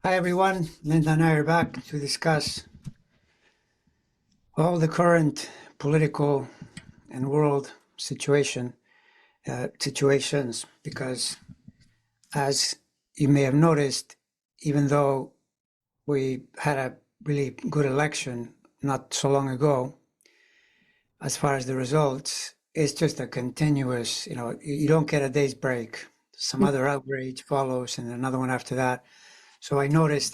Hi everyone, Linda and I are back to discuss all the current political and world situations because as you may have noticed, even though we had a really good election not so long ago, as far as the results, it's just a continuous, you don't get a day's break. Some other outrage follows and another one after that. So I noticed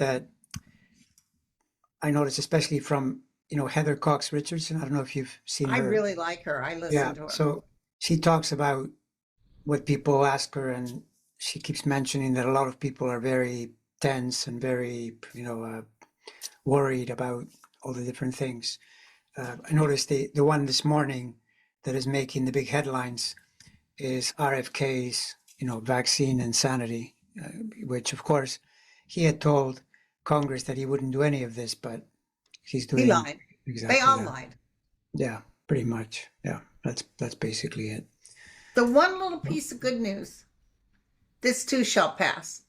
especially from, Heather Cox Richardson. I don't know if you've seen I her. really like her. I Yeah. listen to her. So she talks about what people ask her, and she keeps mentioning that a lot of people are very tense and very, worried about all the different things. I noticed the one this morning that is making the big headlines is RFK's, vaccine insanity, which of course he had told Congress that he wouldn't do any of this, but he's He doing lied. They exactly all that. lied. Yeah, pretty much. Yeah, that's basically it. The one little piece of good news, this too shall pass.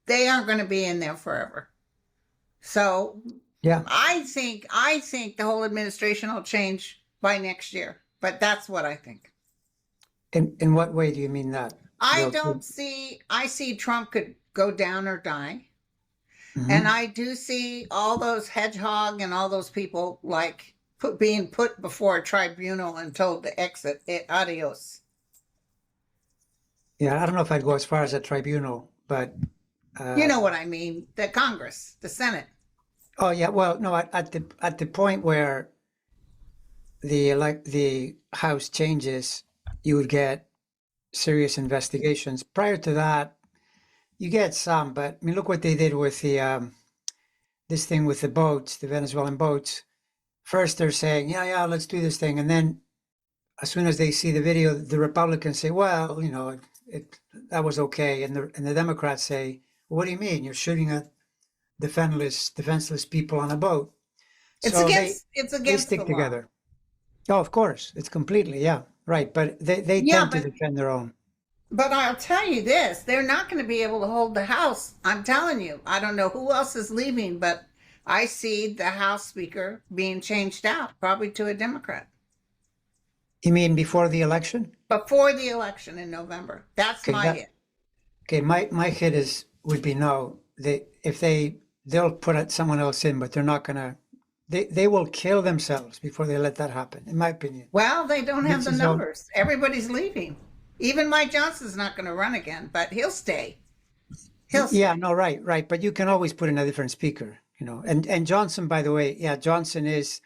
They aren't going to be in there forever. So Yeah. I think the whole administration will change by next year. But that's what I think. In what way do you mean that? I They'll. don't see I see Trump could go down or die. And Mhm. I do see all those hedgehog and all those people being put before a tribunal and told to exit. Adios. Yeah, I don't know if I'd go as far as a tribunal, but You uh, know what I mean? The Congress, the Senate. oh yeah, well, no, at the point where the House changes, you would get serious investigations. Prior to that, you get some, but I mean, look what they did with the this thing with the boats, the Venezuelan boats. First, they're saying, yeah, yeah, let's do this thing, and then as soon as they see the video, the Republicans say, well, that was okay, and the Democrats say, well, what do you mean? You're shooting at defenseless people on a boat. It's So they against it's they against the stick law. together. Oh, of course, it's completely, yeah, right. But they Yeah, tend to but defend their own. but I'll tell you this, they're not going to be able to hold the House. I'm telling you. I don't know who else is leaving, but I see the House Speaker being changed out, probably to a Democrat, You mean before the election? before the election in November. That's Okay, my hit. okay. My hit is would be no. They'll put someone else in, but they're not gonna. They will kill themselves before they let that happen, in my opinion. Well, they don't have This the is all. numbers. Everybody's leaving. Even Mike Johnson's not going to run again, but he'll stay. He'll Yeah, stay. no, right, right. But you can always put in a different speaker, And Johnson, by the way, yeah, Johnson is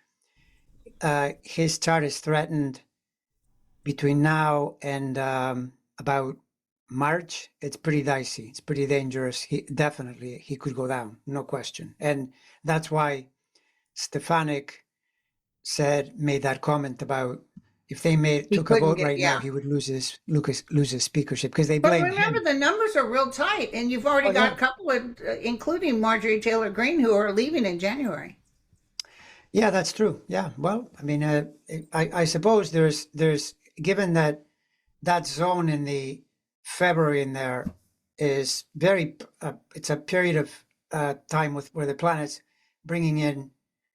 his chart is threatened between now and about March. It's pretty dicey. It's pretty dangerous. He could go down, no question. And that's why Stefanik made that comment about if they He took a couldn't vote get, right now, yeah. he would lose his speakership because they But blame remember, him. the numbers are real tight, and you've already Oh got yeah, a couple of, including Marjorie Taylor Greene, who are leaving in January. yeah, that's true. Yeah, well, I mean, I suppose there's given that that zone in the February in there is very, it's a period of time with where the planet's bringing in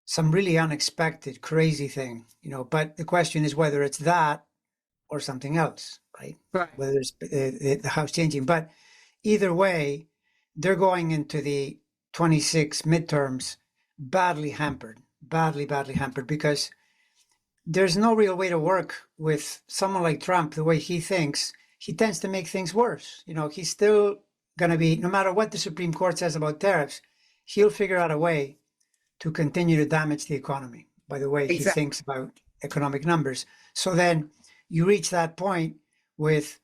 some really unexpected, crazy thing, But the question is whether it's that or something else, right? Right. Whether it's the house changing. But either way, they're going into the 26 midterms badly hampered because there's no real way to work with someone like Trump the way he thinks. He tends to make things worse. He's still going to be, no matter what the Supreme Court says about tariffs, he'll figure out a way to continue to damage the economy by the way he Exactly. thinks about economic numbers. So then you reach that point with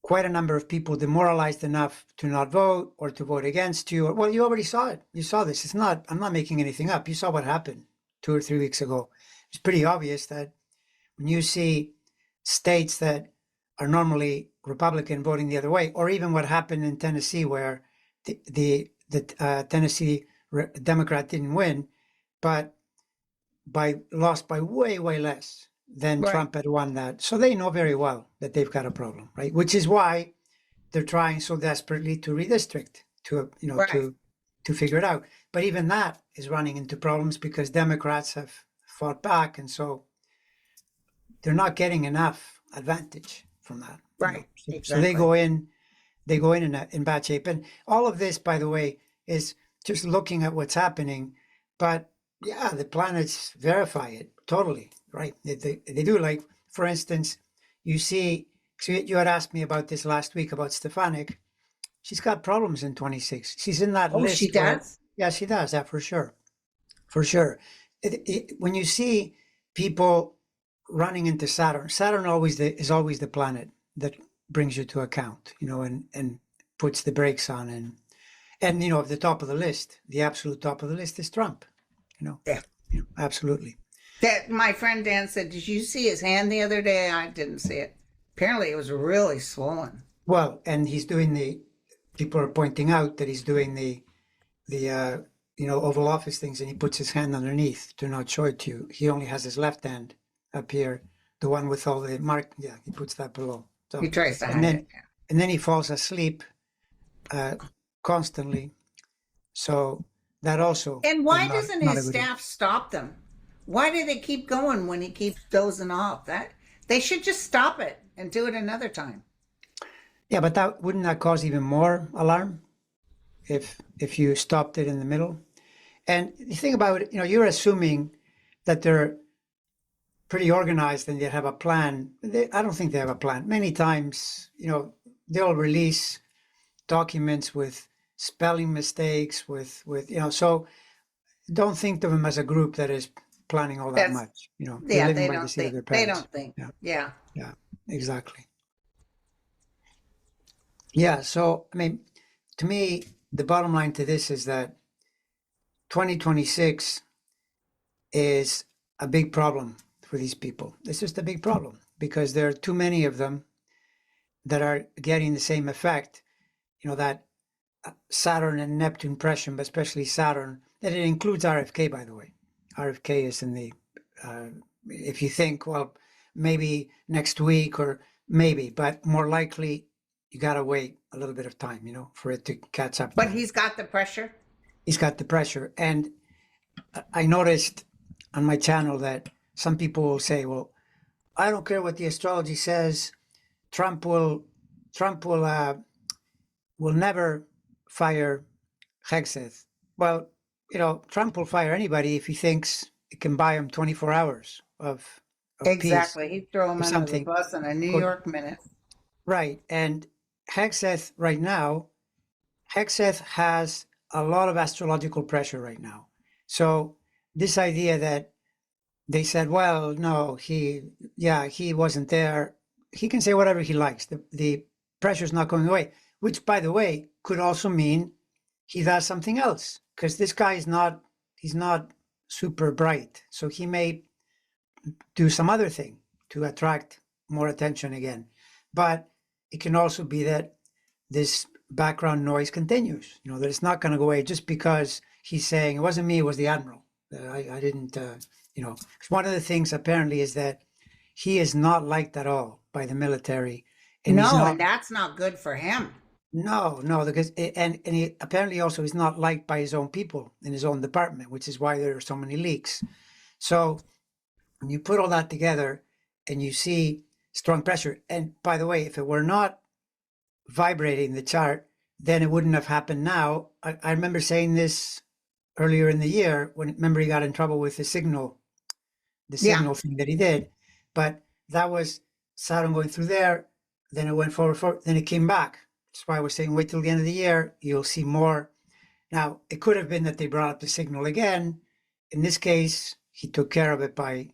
quite a number of people demoralized enough to not vote or to vote against you. Well, you already saw it. You saw this. I'm not making anything up. You saw what happened 2 or 3 weeks ago. It's pretty obvious that when you see states that are normally Republican voting the other way, or even what happened in Tennessee, where the Tennessee Democrat didn't win, but lost by way less than Right. Trump had won that. So they know very well that they've got a problem, right? Which is why they're trying so desperately to redistrict, to Right. to figure it out. But even that is running into problems because Democrats have fought back, and so they're not getting enough advantage from that. Right. So they go in in bad shape. And all of this, by the way, is just looking at what's happening. But yeah, the planets verify it totally, right? They do. Like, for instance, you see, so you had asked me about this last week about Stefanik. She's got problems in 26. She's in that list. She does? Yeah, she does. That for sure. For sure. When you see people running into Saturn, Saturn is always the planet that brings you to account, and puts the brakes on. And at the top of the list, the absolute top of the list is Trump, Yeah. Absolutely. That my friend Dan said, did you see his hand the other day? I didn't see it. Apparently it was really swollen. Well, and he's doing people are pointing out that he's doing the Oval Office things, and he puts his hand underneath to not show it to you. He only has his left hand up here, the one with all the mark. Yeah, he puts that below. So He tries to hide it. Yeah. and then he falls asleep constantly. So that also. And why doesn't his staff stop them? Why do they keep going when he keeps dozing off? That they should just stop it and do it another time. Yeah, but wouldn't that cause even more alarm if you stopped it in the middle? And the thing about it, you're assuming that they're pretty organized and they have a plan. I don't think they have a plan. Many times, they'll release documents with spelling mistakes, so don't think of them as a group that is planning all that much. Yeah, they don't think. They don't think. Yeah. Yeah, exactly. Yeah, so, to me, the bottom line to this is that 2026 is a big problem for these people. It's just a big problem because there are too many of them that are getting the same effect, that Saturn and Neptune pressure, but especially Saturn, that it includes RFK, by the way. RFK is in the, if you think, well, maybe next week or maybe, but more likely, you got to wait a little bit of time, for it to catch up. But he's got the pressure. He's got the pressure. And I noticed on my channel that some people will say, well, I don't care what the astrology says. Trump will never fire Hegseth. Well, Trump will fire anybody if he thinks it can buy him 24 hours of exactly. Peace. He'd throw him under the bus in a New York minute. Right. And Hegseth right now, Hegseth has a lot of astrological pressure right now. So this idea that they said, well, no, he wasn't there. He can say whatever he likes. The pressure's not going away, which, by the way, could also mean he does something else, because this guy he's not super bright. So he may do some other thing to attract more attention again. But it can also be that this background noise continues, that it's not going to go away just because he's saying, it wasn't me, it was the admiral. I didn't, one of the things apparently is that he is not liked at all by the military. And and that's not good for him. No, because, and he apparently also is not liked by his own people in his own department, which is why there are so many leaks. So when you put all that together and you see strong pressure, and by the way, if it were not vibrating the chart, then it wouldn't have happened now. I remember saying this earlier in the year remember he got in trouble with the signal thing that he did, but that was Saturn going through there, then it went forward, then it came back. That's why I was saying wait till the end of the year, you'll see more. Now, it could have been that they brought up the signal again. In this case, he took care of it by,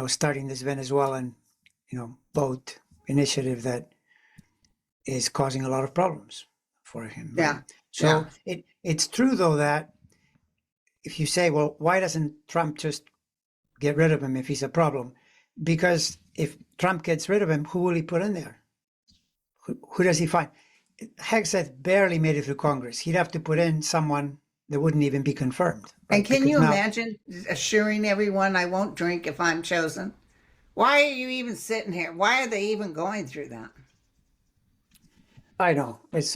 starting this Venezuelan boat initiative that is causing a lot of problems for him. Right? Yeah. So it's true, though, that if you say, well, why doesn't Trump just get rid of him if he's a problem? Because if Trump gets rid of him, who will he put in there? Who does he find? Hegseth barely made it through Congress. He'd have to put in someone that wouldn't even be confirmed. Right? And can you imagine assuring everyone I won't drink if I'm chosen? Why are you even sitting here? Why are they even going through that? I know it's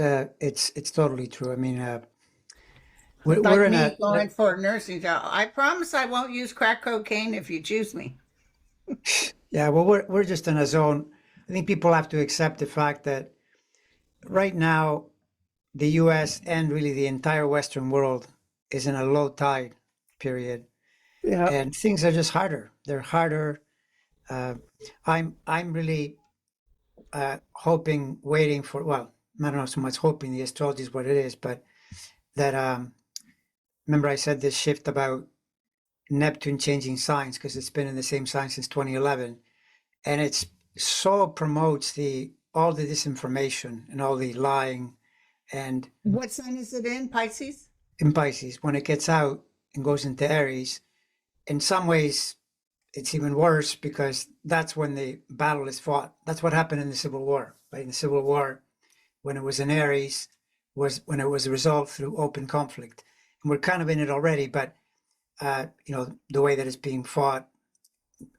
totally true. Like we're in me a going for a nursing job. I promise I won't use crack cocaine if you choose me. yeah. Well, we're just in a zone. I think people have to accept the fact that right now the U.S. and really the entire Western world is in a low tide period, Yeah. and things are just harder. They're harder. Uh, I'm really hoping, waiting for. Well, I don't know so much hoping. The astrology is what it is, but that remember I said this shift about Neptune changing signs because it's been in the same sign since 2011, and it's so promotes the all the disinformation and all the lying, and What sign is it in? Pisces? in Pisces when it gets out and goes into Aries, in some ways it's even worse because that's when the battle is fought. That's what happened in the Civil War. Right? In the Civil War, when it was in Aries, was when it was resolved through open conflict, and we're kind of in it already, but the way that it's being fought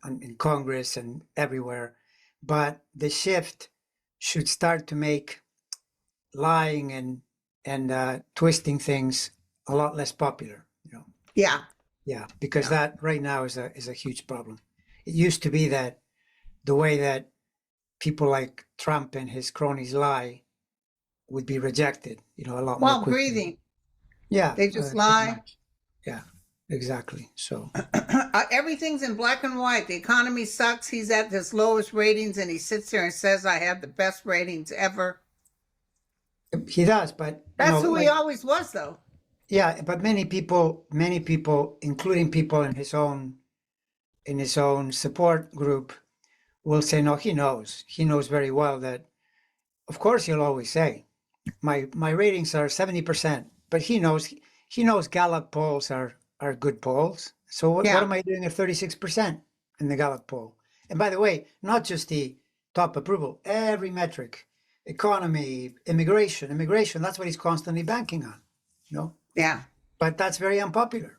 in Congress and everywhere. But the shift should start to make lying and twisting things a lot less popular. Yeah. Yeah, because Yeah. that right now is a huge problem. It used to be that the way that people like Trump and his cronies lie would be rejected, a lot more While quickly. breathing, Yeah, they just pretty lie. much. Yeah, exactly. So Everything's in black and white. The economy sucks. He's at his lowest ratings and he sits there and says, I have the best ratings ever. he does, but That's who he like always was, though. yeah, but many people, including people in his own support group, will say, no, he knows. He knows very well that. Of course, he'll always say, my ratings are 70%, but he knows Gallup polls are good polls. So what Yeah. am I doing at 36% in the Gallup poll? And by the way, not just the top approval, every metric, economy, immigration, that's what he's constantly banking on, you know. Yeah. But that's very unpopular.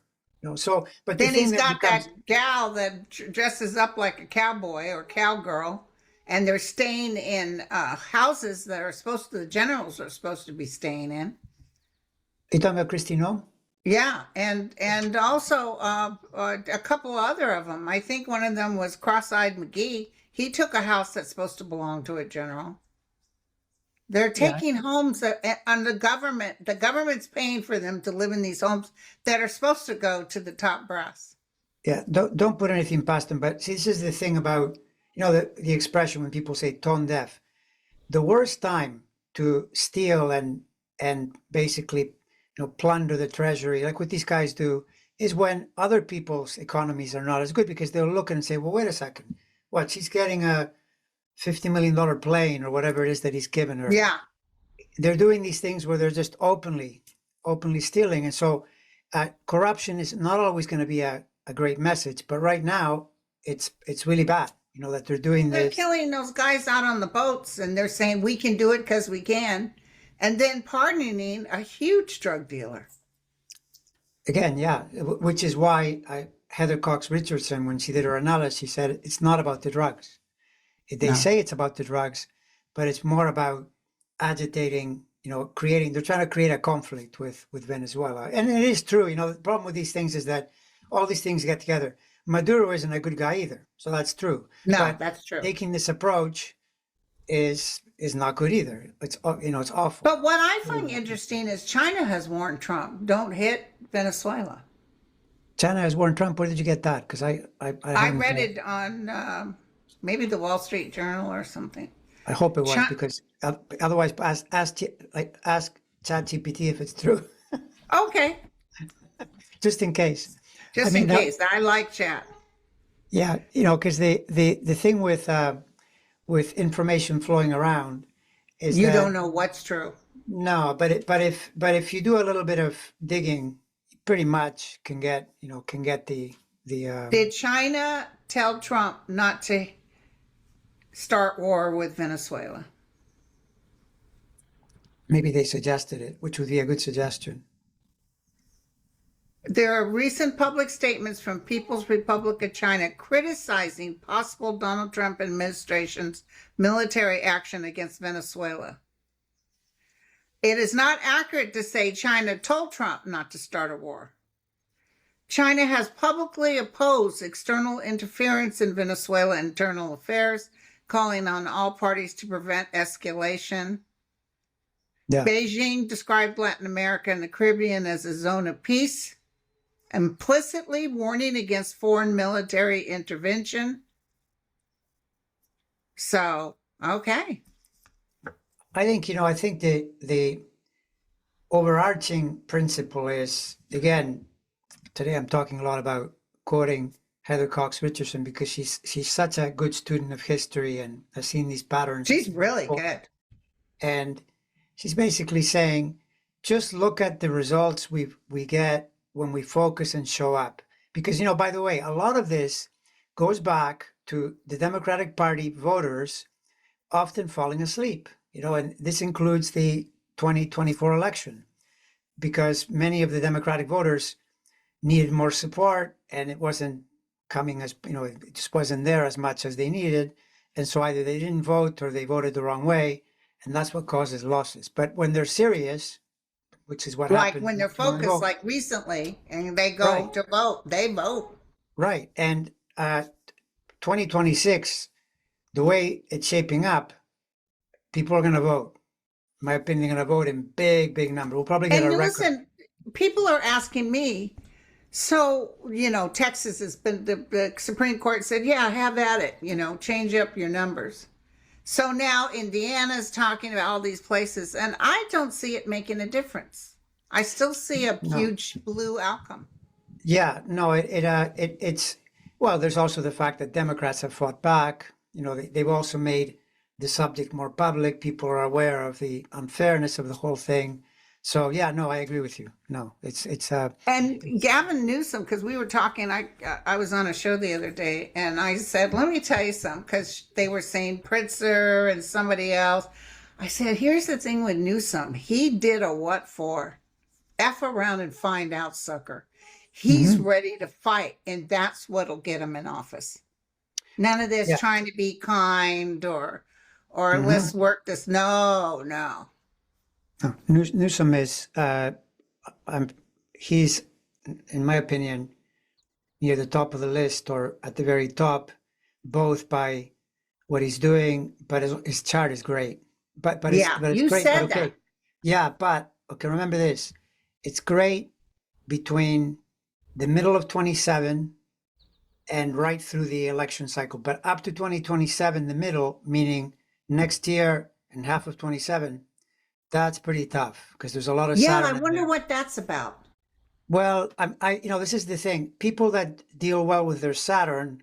So but the Then thing he's that got becomes that gal that dresses up like a cowboy or cowgirl, and they're staying in houses that are supposed to, the generals are supposed to be staying in. you talking about Christine Home? Yeah, and also a couple other of them. I think one of them was Cross-eyed McGee. He took a house that's supposed to belong to a general. They're Yeah. taking homes on the government. The government's paying for them to live in these homes that are supposed to go to the top brass. Yeah, don't put anything past them. But see, this is the thing about the expression when people say tone deaf. The worst time to steal and basically plunder the treasury, like what these guys do, is when other people's economies are not as good because they'll look and say, well, wait a second, what she's getting a $50 million plane or whatever it is that he's given her. Yeah. They're doing these things where they're just openly stealing, and so corruption is not always going to be a great message, but right now it's really bad that they're doing They're this. killing those guys out on the boats and they're saying we can do it because we can. And then pardoning a huge drug dealer. Again, yeah, which is why Heather Cox Richardson, when she did her analysis, she said it's not about the drugs. They No. say it's about the drugs, but it's more about agitating, creating. They're trying to create a conflict with Venezuela, and it is true. The problem with these things is that all these things get together. Maduro isn't a good guy either, so that's true. No, But that's true. taking this approach is not good either. It's it's awful. But what I find interesting is China has warned Trump, don't hit Venezuela. China has warned Trump. Where did you get that? Because I haven't read it on maybe the Wall Street Journal or something. I hope it was because otherwise, ask ChatGPT if it's true, Okay, just in case. just I mean, in case. I like chat. Yeah, because the thing with information flowing around is You that don't know what's true. no, but if you do a little bit of digging, you pretty much can get the Did China tell Trump not to start war with Venezuela? maybe they suggested it, which would be a good suggestion. There are recent public statements from People's Republic of China criticizing possible Donald Trump administration's military action against Venezuela. It is not accurate to say China told Trump not to start a war. China has publicly opposed external interference in Venezuela internal affairs, calling on all parties to prevent escalation. Yeah. Beijing described Latin America and the Caribbean as a zone of peace, implicitly warning against foreign military intervention. So, okay. I think, I think the overarching principle is, again, today I'm talking a lot about quoting Heather Cox Richardson because she's such a good student of history and has seen these patterns. She's really good. And she's basically saying, just look at the results we get when we focus and show up. Because, by the way, a lot of this goes back to the Democratic Party voters often falling asleep, and this includes the 2024 election, because many of the Democratic voters needed more support and it wasn't coming as, it just wasn't there as much as they needed. And so either they didn't vote or they voted the wrong way. And that's what causes losses. But when they're serious, which is what happens. Like when they're focused, like recently, and they go to vote, they vote. Right. And 2026, the way it's shaping up, people are going to vote. In my opinion, they're going to vote in big number. We'll probably get a record. Listen, people are asking me, so, Texas has been, the Supreme Court said, yeah, have at it, change up your numbers. So now Indiana's talking about all these places, and I don't see it making a difference. I still see a huge blue outcome. Yeah, no, it's, well, there's also the fact that Democrats have fought back. They've also made the subject more public. People are aware of the unfairness of the whole thing. So yeah, no, I agree with you. No, it's and Gavin Newsom, because we were talking, I was on a show the other day, and I said, let me tell you something, because they were saying Pritzker and somebody else. I said, here's the thing with Newsom. He did a what for? F around and find out, sucker. He's ready to fight, and that's what'll get him in office. None of this trying to be kind or let's work this. No. Newsom is, he's, in my opinion, near the top of the list or at the very top, both by what he's doing, but his chart is great. But it's you great. said okay. that. Yeah, but okay, remember this. It's great between the middle of 27 and right through the election cycle. But up to 2027, the middle, meaning next year and half of 27, that's pretty tough because there's a lot of Saturn I wonder what that's about. Well, this is the thing. People that deal well with their Saturn,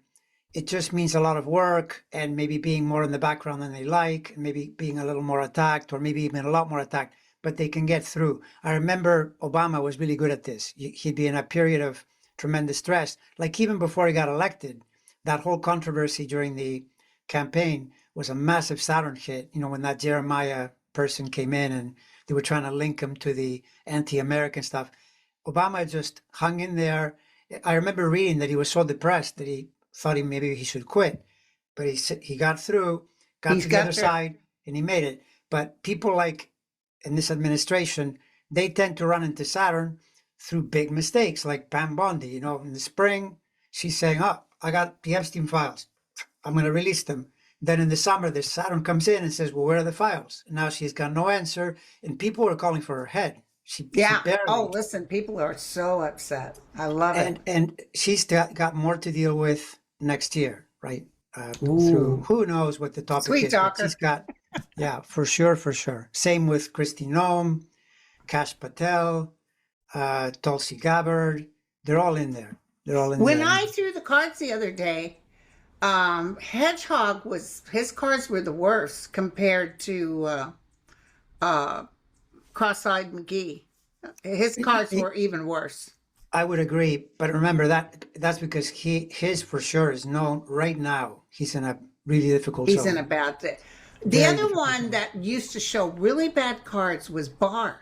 it just means a lot of work and maybe being more in the background than they like, and maybe being a little more attacked or maybe even a lot more attacked, but they can get through. I remember Obama was really good at this. He'd be in a period of tremendous stress. Like even before he got elected, that whole controversy during the campaign was a massive Saturn hit. When that Jeremiah person came in and they were trying to link him to the anti-American stuff. Obama just hung in there. I remember reading that he was so depressed that he thought maybe he should quit, but he got through, got to the other side, and he made it. But people like in this administration, they tend to run into Saturn through big mistakes, like Pam Bondi. In the spring, she's saying, "Oh, I got the Epstein files. I'm going to release them." Then in the summer, the Saturn comes in and says, "Well, where are the files?" And now she's got no answer, and people are calling for her head. She barely. Listen, people are so upset. I love it. And she's got more to deal with next year, right? Through who knows what the topic Sweet is. talker. She's got, for sure. Same with Kristi Noem, Kash Patel, Tulsi Gabbard. They're all in there. When I threw the cards the other day, Hedgehog his cards were the worst compared to Cross-eyed McGee. His cards were even worse. I would agree, but remember that's because his for sure is known right now. He's in a really difficult zone. He's in a bad thing. The other one that used to show really bad cards was Barr.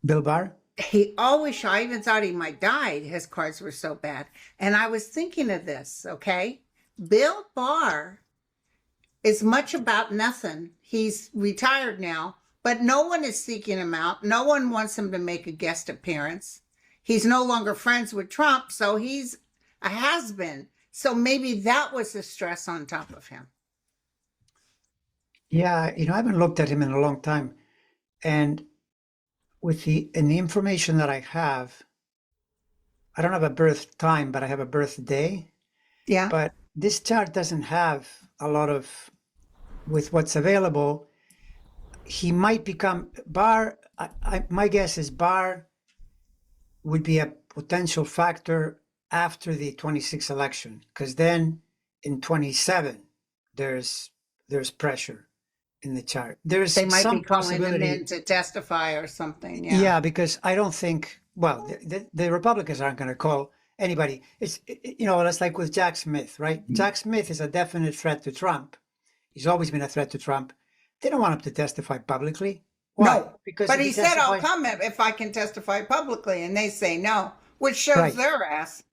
Bill Barr? He always, I even thought he might die. His cards were so bad. And I was thinking of this, okay? Bill Barr is much about nothing. He's retired now, but no one is seeking him out. No one wants him to make a guest appearance. He's no longer friends with Trump, so he's a has-been. So maybe that was the stress on top of him. Yeah, I haven't looked at him in a long time. And in the information that I have, I don't have a birth time, but I have a birthday. Yeah. But this chart doesn't have a lot of, with what's available, he might become, my guess is Barr would be a potential factor after the 26 election, because then in 27, there's pressure in the chart. There's They might some be calling him possibility. in to testify or something. Yeah. Yeah, because I don't think, well, the Republicans aren't going to call anybody. It's like with Jack Smith, right? Jack Smith is a definite threat to Trump. He's always been a threat to Trump. They don't want him to testify publicly. Why? No, Because but if he said, I'll testifies- come if I can testify publicly. And they say no, which shows Right. their ass.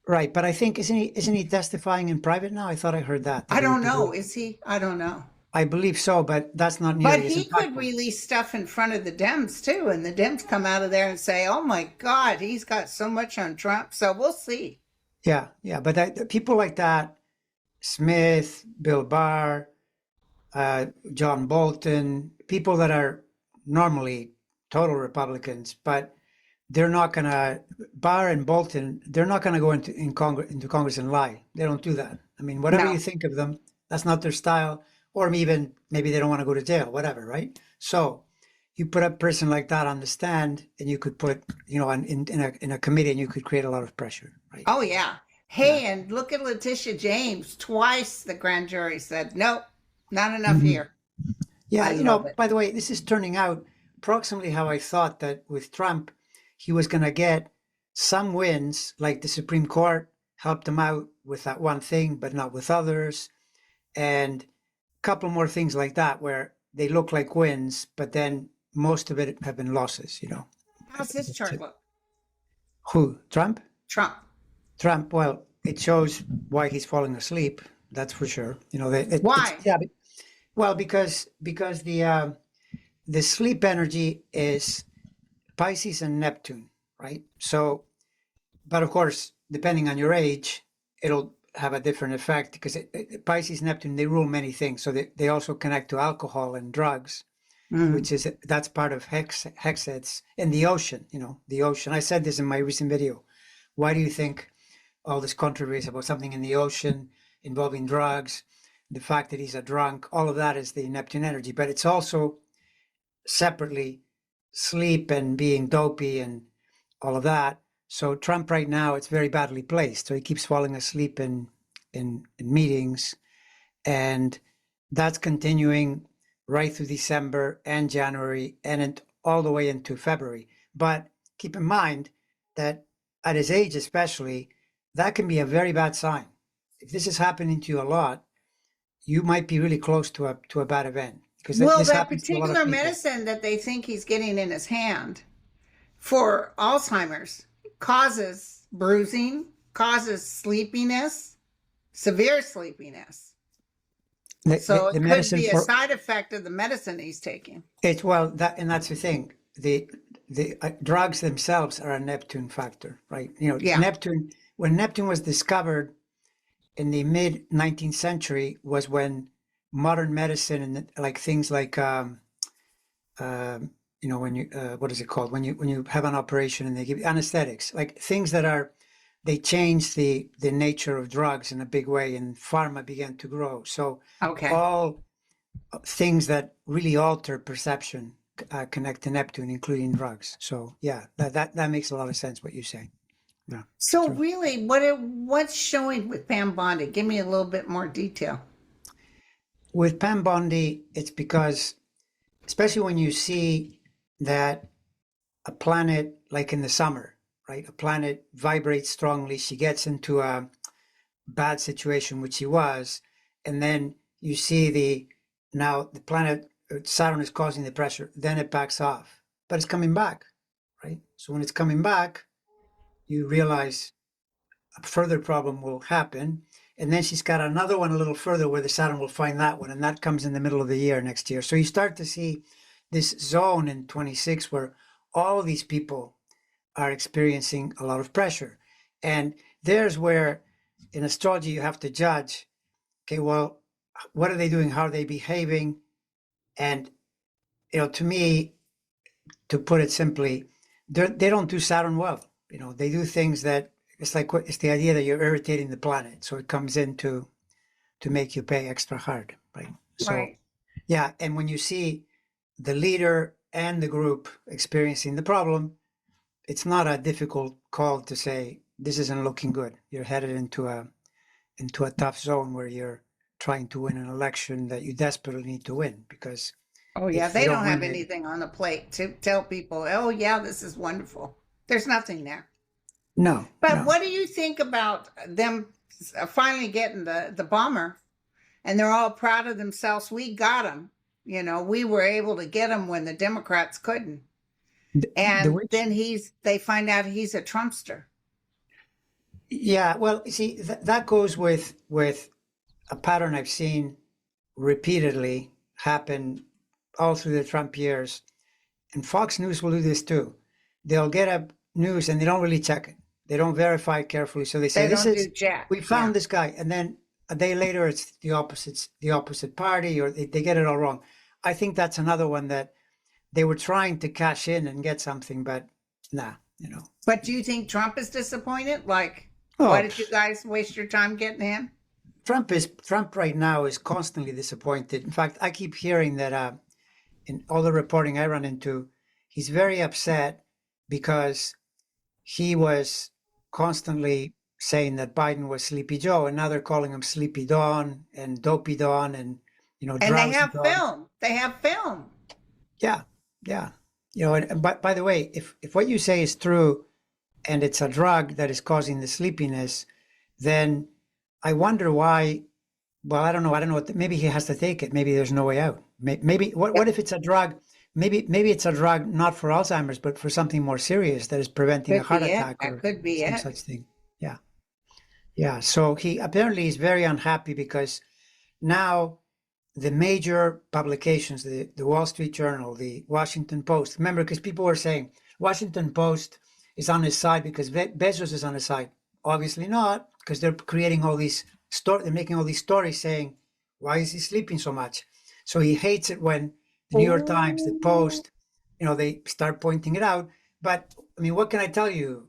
Right, but I think isn't he testifying in private now? I thought I heard that. I don't know. Is he? I don't know. I believe so, but that's not nearly But as he could impactful. release stuff in front of the Dems too, and the Dems come out of there and say, "Oh my God, he's got so much on Trump." So we'll see. Yeah, but people like that, Smith, Bill Barr, John Bolton, people that are normally total Republicans, but they're not going to, Barr and Bolton, they're not going to go into Congress and lie. They don't do that. I mean, whatever No. you think of them, that's not their style. Or even maybe they don't want to go to jail, whatever, right? So you put a person like that on the stand, and you could put, in a committee, and you could create a lot of pressure, right? Oh yeah. Hey, and look at Letitia James. Twice the grand jury said, "Nope, not enough here." Yeah, I love it. by the way, this is turning out approximately how I thought that with Trump, he was going to get some wins, like the Supreme Court helped him out with that one thing, but not with others. And a couple more things like that where they look like wins, but then most of it have been losses, How's this chart look? Who? Trump? Trump. Trump, well, it shows why he's falling asleep. That's for sure. Why? Well, because the sleep energy is Pisces and Neptune, right? So, but of course, depending on your age, it'll have a different effect because Pisces, Neptune, they rule many things. So they also connect to alcohol and drugs, which that's part of hexets in the ocean, the ocean. I said this in my recent video. Why do you think all this controversy about something in the ocean involving drugs, the fact that he's a drunk, all of that is the Neptune energy, but it's also separately sleep and being dopey and all of that. So Trump right now, it's very badly placed. So he keeps falling asleep in meetings, and that's continuing right through December and January and all the way into February. But keep in mind that at his age especially, that can be a very bad sign. If this is happening to you a lot, you might be really close to a bad event. Because this that happens to a lot of particular people. medicine that they think he's getting in his hand for Alzheimer's causes bruising, causes sleepiness, severe sleepiness. So it could be a side effect of the medicine he's taking. That's the thing. The drugs themselves are a Neptune factor, right? Neptune, when Neptune was discovered in the mid 19th century, was when modern medicine and like things like when you what is it called when you have an operation and they give you anesthetics, like things that they changed the nature of drugs in a big way, and pharma began to grow. So all things that really alter perception connect to Neptune, including drugs. So yeah, that makes a lot of sense what you say. Yeah. So really, what's showing with Pam Bondi? Give me a little bit more detail. With Pam Bondi, it's because, especially when you see that a planet, like in the summer, right? A planet vibrates strongly. She gets into a bad situation, which she was, and then you see now the planet Saturn is causing the pressure. Then it backs off, but it's coming back, right? So when it's coming back, you realize a further problem will happen. And then she's got another one a little further where the Saturn will find that one. And that comes in the middle of the year next year. So you start to see this zone in 26 where all these people are experiencing a lot of pressure. And there's where in astrology you have to judge, okay, well, what are they doing? How are they behaving? And, to me, to put it simply, they don't do Saturn well. They do things that it's the idea that you're irritating the planet. So it comes in to make you pay extra hard, right? So, Right. yeah. And when you see the leader and the group experiencing the problem, it's not a difficult call to say, this isn't looking good. You're headed into a tough zone where you're trying to win an election that you desperately need to win, because Oh, yeah. if you They don't don't have win it, anything on the plate to tell people, oh, yeah, this is wonderful. There's nothing there. no, But no. what do you think about them finally getting the bomber? And they're all proud of themselves. We got him. We were able to get him when the Democrats couldn't. The And which, then they find out he's a Trumpster. yeah, well, you see, that goes with a pattern I've seen repeatedly happen all through the Trump years. And Fox News will do this too. They'll get a news and they don't really check it. They don't verify it carefully. So they say, They don't do jack. we found Yeah. this guy. And then a day later, it's the opposite party, or they get it all wrong. I think that's another one that they were trying to cash in and get something, but nah, But do you think Trump is disappointed? Like, Oh, why did you guys waste your time getting him? Trump right now is constantly disappointed. In fact, I keep hearing that in all the reporting I run into, he's very upset because he was constantly saying that Biden was Sleepy Joe, and now they're calling him Sleepy Dawn and Dopey Dawn and And they Drowsy have Dawn. film. They have film. Yeah, yeah. And by the way, if what you say is true, and it's a drug that is causing the sleepiness, then I wonder why. Well, I don't know. Maybe he has to take it. Maybe there's no way out. Maybe what Yep. if it's a drug? Maybe it's a drug not for Alzheimer's, but for something more serious that is preventing a Could heart be it. attack That or could be some it. such thing. Yeah, yeah. So he apparently is very unhappy because now the major publications, the Wall Street Journal, the Washington Post. Remember, because people were saying Washington Post is on his side because Bezos is on his side. Obviously not, because they're creating all these they're making all these stories saying, why is he sleeping so much? So he hates it when the New York Times, the Post, they start pointing it out. But I mean, what can I tell you,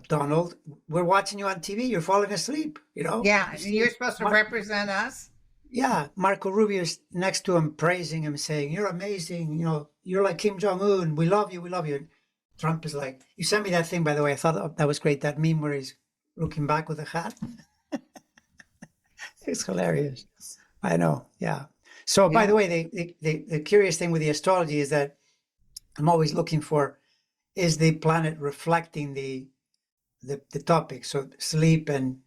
Donald? We're watching you on TV. You're falling asleep. Yeah. You And see, you're supposed to represent us. yeah, Marco Rubio's next to him, praising him, saying, "You're amazing. You're like Kim Jong Un. We love you. We love you." Trump is like, "You sent me that thing, by the way. I thought that was great. That meme where he's looking back with a hat. It's hilarious." I know. Yeah. So, by the Yeah. way, the curious thing with the astrology is that I'm always looking for, is the planet reflecting the topic? So sleep and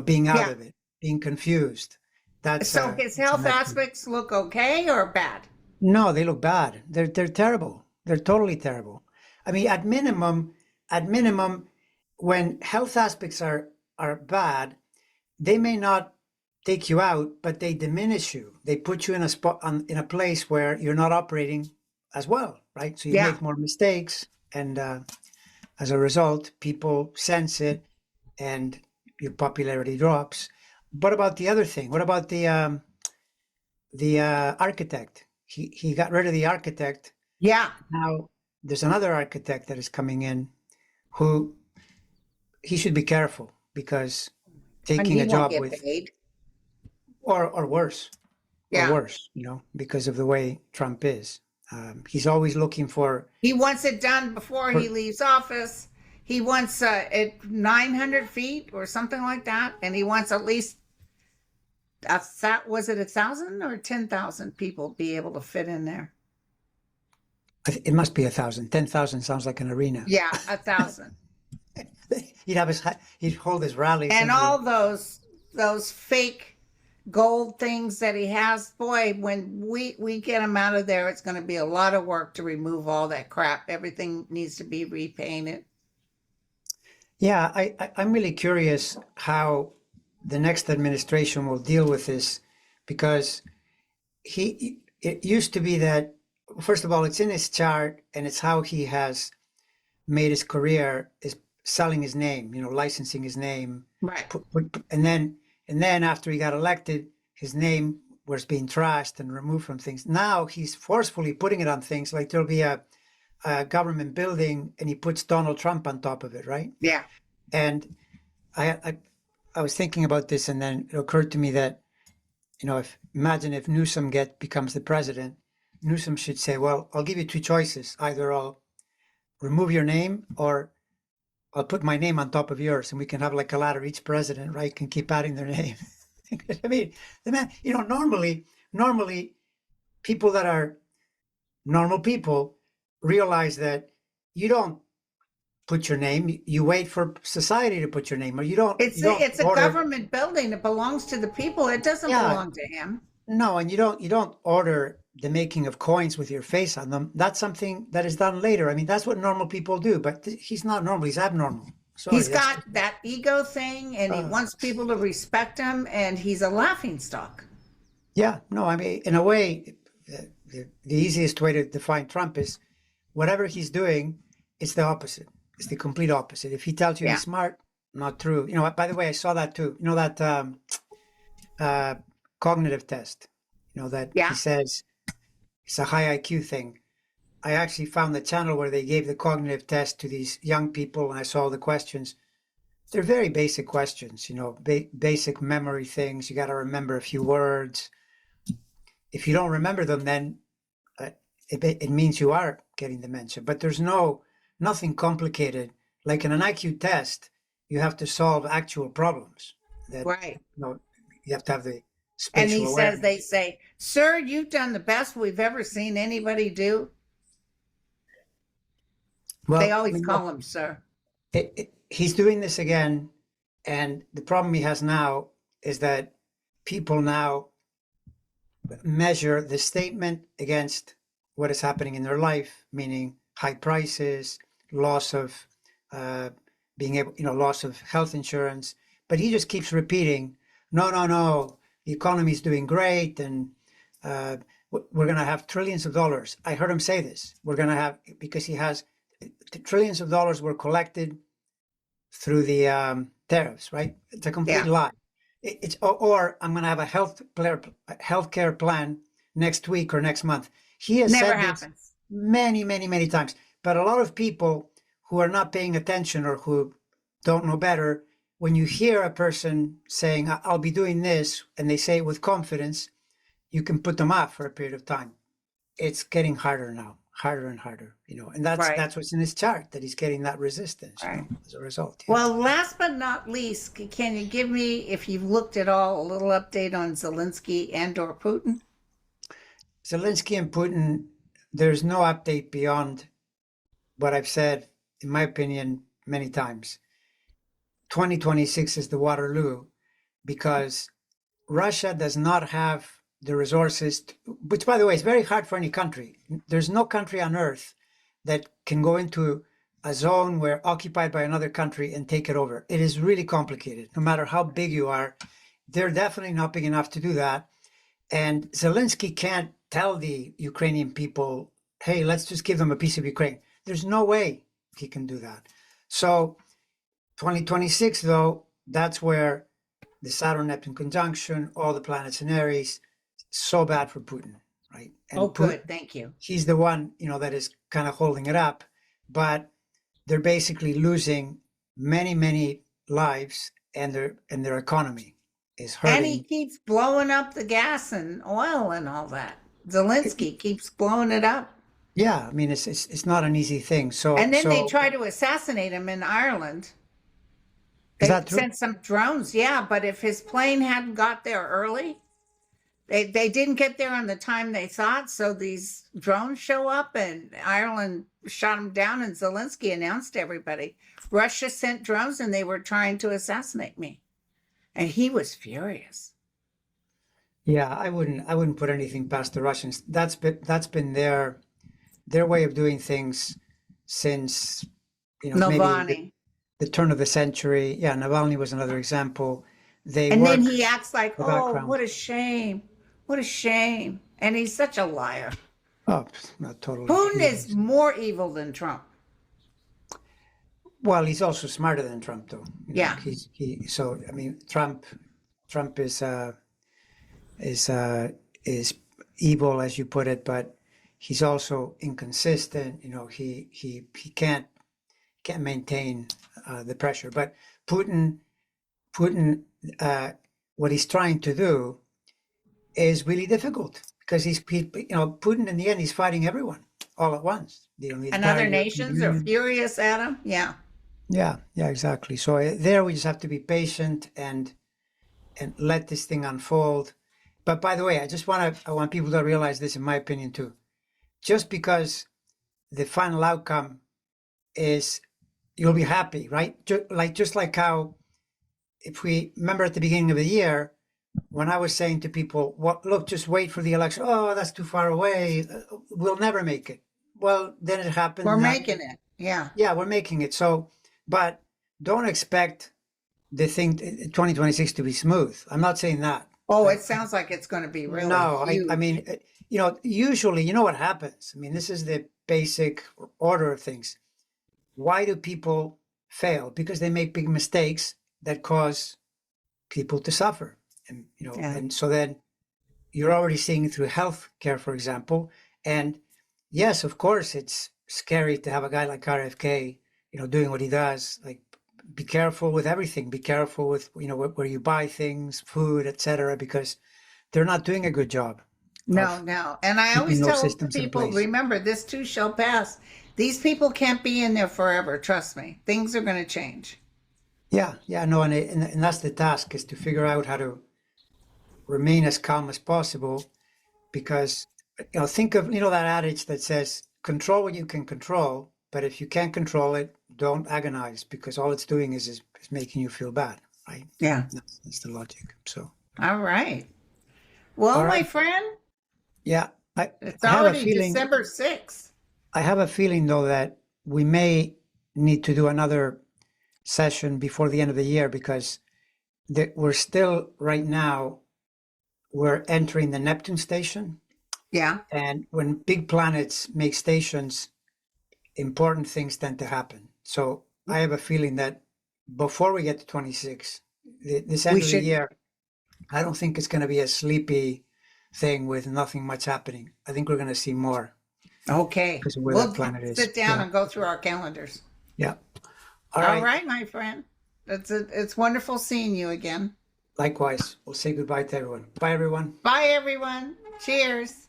being out Yeah. of it, being confused. That's So his it's a health Neptune. aspects look okay or bad? No, they look bad. They're terrible. They're totally terrible. I mean, at minimum, when health aspects are bad, they may not take you out, but they diminish you. They put you in a spot in a place where you're not operating as well, right? So you Yeah. make more mistakes, and as a result, people sense it, and your popularity drops. What about the other thing? What about the architect? He got rid of the architect. Yeah. Now there's another architect that is coming in who he should be careful, because And taking he a won't job get with paid. or worse Yeah. because of the way Trump is. He's always looking for. He wants it done before he leaves office. He wants it 900 feet or something like that. And he wants at least, was it 1,000 or 10,000 people be able to fit in there? It must be 1,000. 10,000 sounds like an arena. Yeah, 1,000. He'd hold his rallies. And all those fake gold things that he has, boy, when we get him out of there, it's going to be a lot of work to remove all that crap. Everything needs to be repainted. Yeah, I'm really curious how the next administration will deal with this, because it used to be that first of all, it's in his chart, and it's how he has made his career is selling his name, licensing his name, Right. and then after he got elected, his name was being trashed and removed from things. Now he's forcefully putting it on things like there'll be a government building, and he puts Donald Trump on top of it, right? Yeah. And I was thinking about this, and then it occurred to me that imagine if Newsom becomes the president, Newsom should say, "Well, I'll give you two choices: either I'll remove your name, or I'll put my name on top of yours, and we can have like a ladder. Each president, right, can keep adding their name." I mean, the man, normally people that are normal people realize that you don't put your name. You wait for society to put your name, or you don't. It's a government building. It belongs to the people. It doesn't belong to him. No, and you don't order the making of coins with your face on them. That's something that is done later. I mean, that's what normal people do, but he's not normal. He's abnormal. Sorry, he's got that ego thing, and he wants people to respect him, and he's a laughingstock. Yeah, no, I mean, in a way, the easiest way to define Trump is whatever he's doing, it's the opposite. It's the complete opposite. If he tells you he's smart, not true. By the way, I saw that too. That cognitive test, that he says it's a high IQ thing. I actually found the channel where they gave the cognitive test to these young people, and I saw the questions. They're very basic questions, basic memory things. You got to remember a few words. If you don't remember them, then it means you are getting dementia. But there's nothing complicated. Like in an IQ test, you have to solve actual problems. Right. You have to have the spatial And awareness. they say, "Sir, you've done the best we've ever seen anybody do." Well, they always call him sir. He's doing this again, and the problem he has now is that people now measure the statement against what is happening in their life, meaning high prices, loss of loss of health insurance. But he just keeps repeating, no, the economy is doing great, and we're going to have trillions of dollars. I heard him say this. We're going to have, because he has trillions of dollars were collected through the tariffs, right? It's a complete lie. Or I'm going to have a healthcare plan next week or next month. He has Never said happens. this many, many, many times. But a lot of people who are not paying attention or who don't know better, when you hear a person saying, "I'll be doing this," and they say it with confidence, you can put them off for a period of time. It's getting harder now. Harder and harder, and that's what's in his chart, that he's getting that resistance as a result. Well, last but not least, can you give me, if you've looked at all, a little update on Zelensky and/or Putin? Zelensky and Putin, there's no update beyond what I've said, in my opinion, many times. 2026 is the Waterloo, because Russia does not have the resources, which, by the way, is very hard for any country. There's no country on earth that can go into a zone where occupied by another country and take it over. It is really complicated. No matter how big you are, they're definitely not big enough to do that. And Zelensky can't tell the Ukrainian people, "Hey, let's just give them a piece of Ukraine." There's no way he can do that. So 2026, though, that's where the Saturn-Neptune conjunction, all the planets in Aries, so bad for Putin, right? And good. Thank you. He's the one, that is kind of holding it up, but they're basically losing many, many lives, and their economy is hurting. And he keeps blowing up the gas and oil and all that. Zelensky keeps blowing it up. Yeah, I mean, it's not an easy thing. And then they try to assassinate him in Ireland. They sent some drones, but if his plane hadn't got there early, they didn't get there on the time they thought, so these drones show up, and Ireland shot him down, and Zelensky announced to everybody, "Russia sent drones, and they were trying to assassinate me." And he was furious. Yeah, I wouldn't put anything past the Russians. That's been their way of doing things since Navalny. maybe the turn of the century. Yeah, Navalny was another example. And then he acts like, "Oh, what a shame. What a shame." And he's such a liar. Oh, not totally. Putin is more evil than Trump. Well, he's also smarter than Trump, though. Yeah. So I mean, Trump is is evil, as you put it, but he's also inconsistent. He can't maintain the pressure. But Putin, what he's trying to do is really difficult because Putin in the end he's fighting everyone all at once. And other nations are furious at him. Yeah. Yeah, exactly. So there we just have to be patient and let this thing unfold. But by the way, I want people to realize this, in my opinion, too. Just because the final outcome is you'll be happy, right? Just like how, if we remember at the beginning of the year, when I was saying to people, "Well, look, just wait for the election." Oh, that's too far away. We'll never make it. Well, then it happened. We're making it. Yeah. Yeah, we're making it. So, but don't expect the thing 2026 to be smooth. I'm not saying that. Oh, it sounds like it's going to be really huge. I mean, usually, you know what happens. I mean, this is the basic order of things. Why do people fail? Because they make big mistakes that cause people to suffer. And, and so then you're already seeing it through healthcare, for example. And yes, of course, it's scary to have a guy like RFK, doing what he does. Like, be careful with everything. Be careful with, where you buy things, food, etc., because they're not doing a good job. No. And I always tell people, remember, this too shall pass. These people can't be in there forever. Trust me. Things are going to change. Yeah. No, and that's the task, is to figure out how to remain as calm as possible, because, think of, that adage that says, control what you can control, but if you can't control it, don't agonize, because all it's doing is making you feel bad, right? Yeah. That's the logic. So. All right. Well, my friend. Yeah. It's already December 6th. I have a feeling, though, that we may need to do another session before the end of the year, because we're still, right now, we're entering the Neptune station. Yeah. And when big planets make stations, important things tend to happen. So I have a feeling that before we get to 26, this end of the year, I don't think it's going to be a sleepy thing with nothing much happening. I think we're going to see more. Okay. Because of where that planet is. Sit down and go through our calendars. Yeah. All right, my friend. It's wonderful seeing you again. Likewise. We'll say goodbye to everyone. Bye, everyone. Bye, everyone. Cheers.